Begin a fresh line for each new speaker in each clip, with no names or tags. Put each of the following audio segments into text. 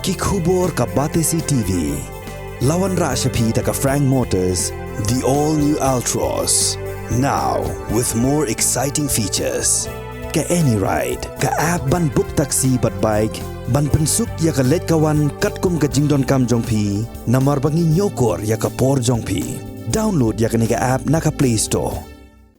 Kikubor ka Batesi TV. Lawan Rashapi taka Frank Motors, the all-new Altros. Now, with more exciting features. Ka any ride, ka app ban book taxi bat bike, ban pensuk ya ka let kawan katkum ka jingdon kam jongpi, namar bangi nyokor ya ka por jongpi. Download ya ka nika app naka Play Store.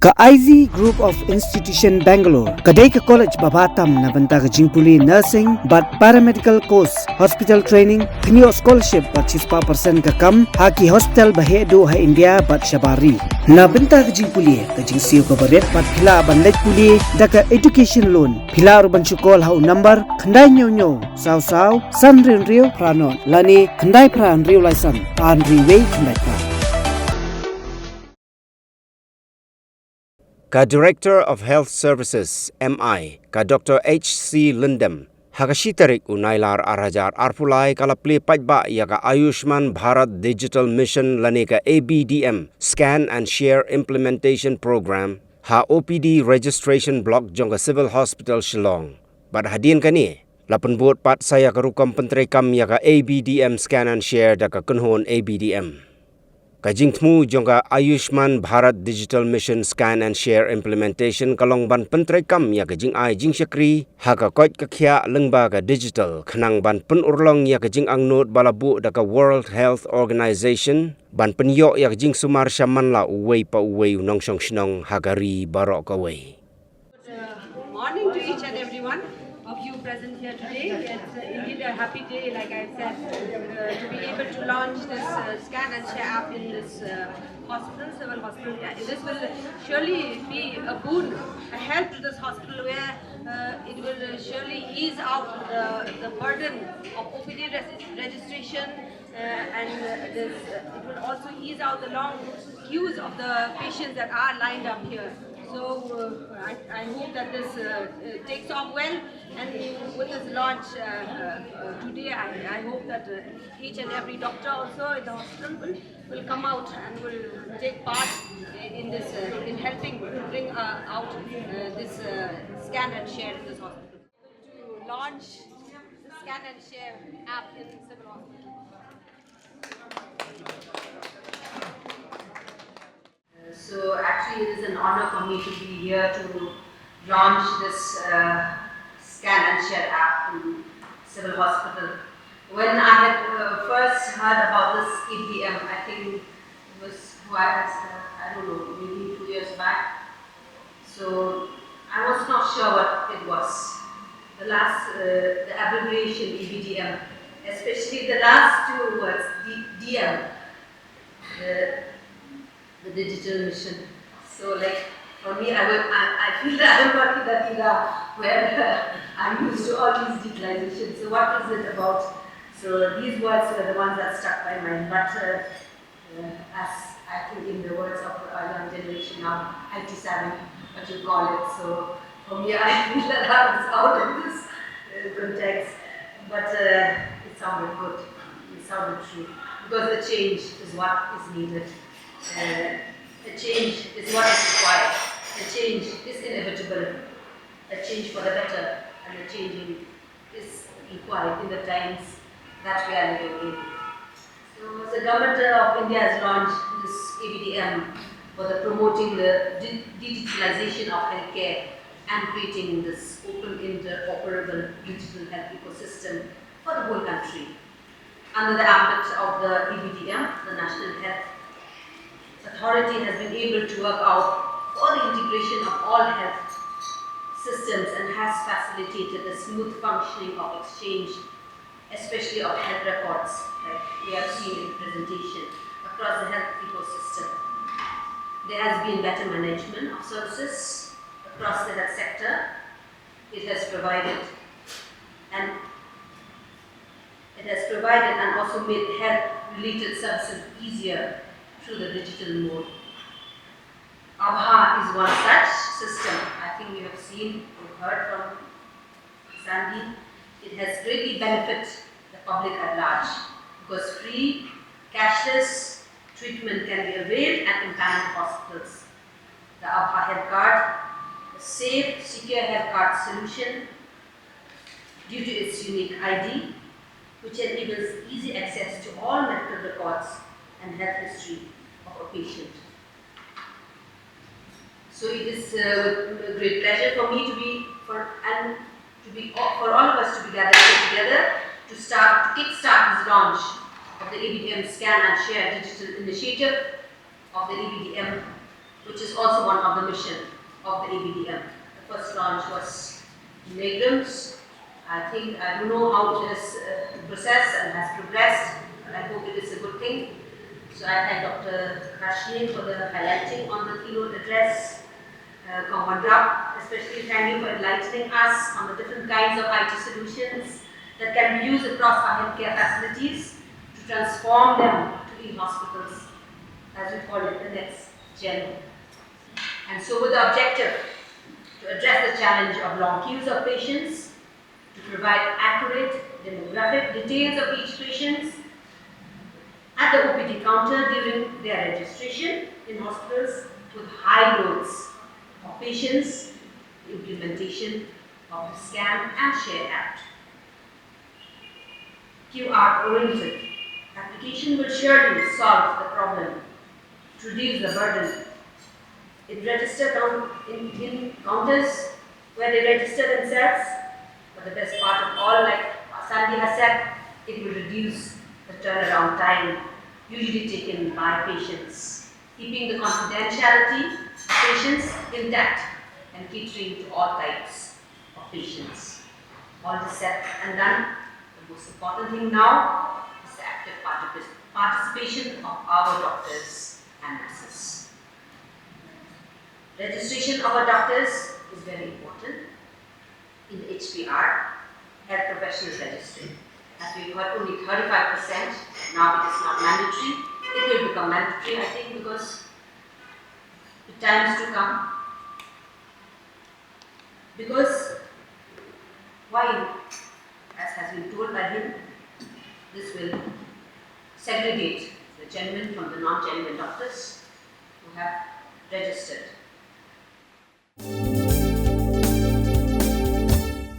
Ka IZ Group of Institution Bangalore, kadai ka college babatam na banta ka jingpuli nursing but paramedical course, hospital training, kniyo scholarship but 6% ka kam, haki hospital bahedo ha India but shabari. Na banta ka jingpuli, ka jingsiyo ka baret but pila ban let puli, da ka education loan, pila ban chukol hau number, kandai nyo, saw, san rio pranon, lani kandai pran rio laisan, an riway kandai pran.
Ka Director of Health Services MI ka Dr. H.C. Lindem Hakashitarik unailar arajar arpulai kala Plie Paidbah ya ka Ayushman Bharat Digital Mission lani ka Abdm Scan and Share Implementation Program ha OPD registration block jong ka Civil Hospital Shillong. Bad hadin kani lapan buat pat saya ka rukam penteri kam ya ka Abdm Scan and Share da ka kunhon Abdm. Kajingtmu jongka Ayushman Bharat Digital Mission Scan and Share Implementation kalong ban pentrai kam ya kajing ai jing syakri ha ka koit ka khia lengba ka digital khanang ban pen urlong ya kajing angnot balabu da ka World Health Organization ban penyo ya kajing sumar shaman la uwei pa uwei unong shong shnong hagari barok ka wei.
Morning to each and every one of you present here today. It's indeed a happy day, like I said, to be able to launch this scan and share app in this hospital, civil hospital. This will surely be a boon, a help to this hospital where it will surely ease out the burden of OPD registration and it will also ease out the long queues of the patients that are lined up here. So I hope that this takes off well, and with this launch today, I hope that each and every doctor also in the hospital will come out and will take part in this, in helping bring out this scan and share in this hospital. To launch the scan and share app in civil hospital. So actually it is an honor for me to be here to launch this scan and share app in civil hospital. When I had first heard about this Abdm, I think it was quite, I don't know, maybe 2 years back. So I was not sure what it was. The abbreviation Abdm, especially the last two words, DM. The digital mission. So like for me, I feel that I'm not in that era where I'm used to all these digitalizations. So what is it about? So these words were the ones that stuck my mind. But as I think in the words of our young generation now, IT savvy, what you call it. So for me, I feel that I was out of this context. But it sounded good. It sounded true. Because the change is what is needed. A change is what is required. A change is inevitable. A change for the better, and a changing is required in the times that we are living in. So the government of India has launched this Abdm for the promoting the digitalization of healthcare and creating this open interoperable digital health ecosystem for the whole country. Under the ambit of the Abdm, the National Health Authority has been able to work out for the integration of all health systems and has facilitated the smooth functioning of exchange, especially of health records, like we have seen in the presentation, across the health ecosystem. There has been better management of services across the health sector. It has provided and also made health-related services easier through the digital mode. Abha is one such system. I think we have seen or heard from Sandy. It has greatly benefited the public at large because free, cashless treatment can be availed at empaneled hospitals. The Abha Health Card, a safe, secure health card solution due to its unique ID, which enables easy access to all medical records and health history of a patient. So it is with great pleasure for me for all of us to be gathered together to kickstart this launch of the Abdm Scan and Share digital initiative of the Abdm, which is also one of the mission of the Abdm. The first launch was in Negrams. I don't know how it is processed and has progressed, but I hope it is a good thing. So I thank Dr. Rashid for the highlighting on the keynote address. Commander, especially thank you for enlightening us on the different kinds of IT solutions that can be used across our healthcare facilities to transform them to e-hospitals, as we call it, the next gen. And so with the objective to address the challenge of long queues of patients, to provide accurate demographic details of each patient at the OPD counter during their registration in hospitals with high loads of patients, the implementation of the Scan and Share Act. QR-oriented application will surely solve the problem to reduce the burden. In counters where they register themselves, but the best part of all, like Sandy has said, it will reduce the turnaround time usually taken by patients, keeping the confidentiality of patients intact and catering to all types of patients. All this said and done, the most important thing now is the active participation of our doctors and nurses. Registration of our doctors is very important in the HPR, Health Professionals Registry. As we heard, only 35%, now it is not mandatory. It will become mandatory, I think, because the time is to come. Because why, as has been told by him, this will segregate the genuine from the non-genuine doctors who have registered.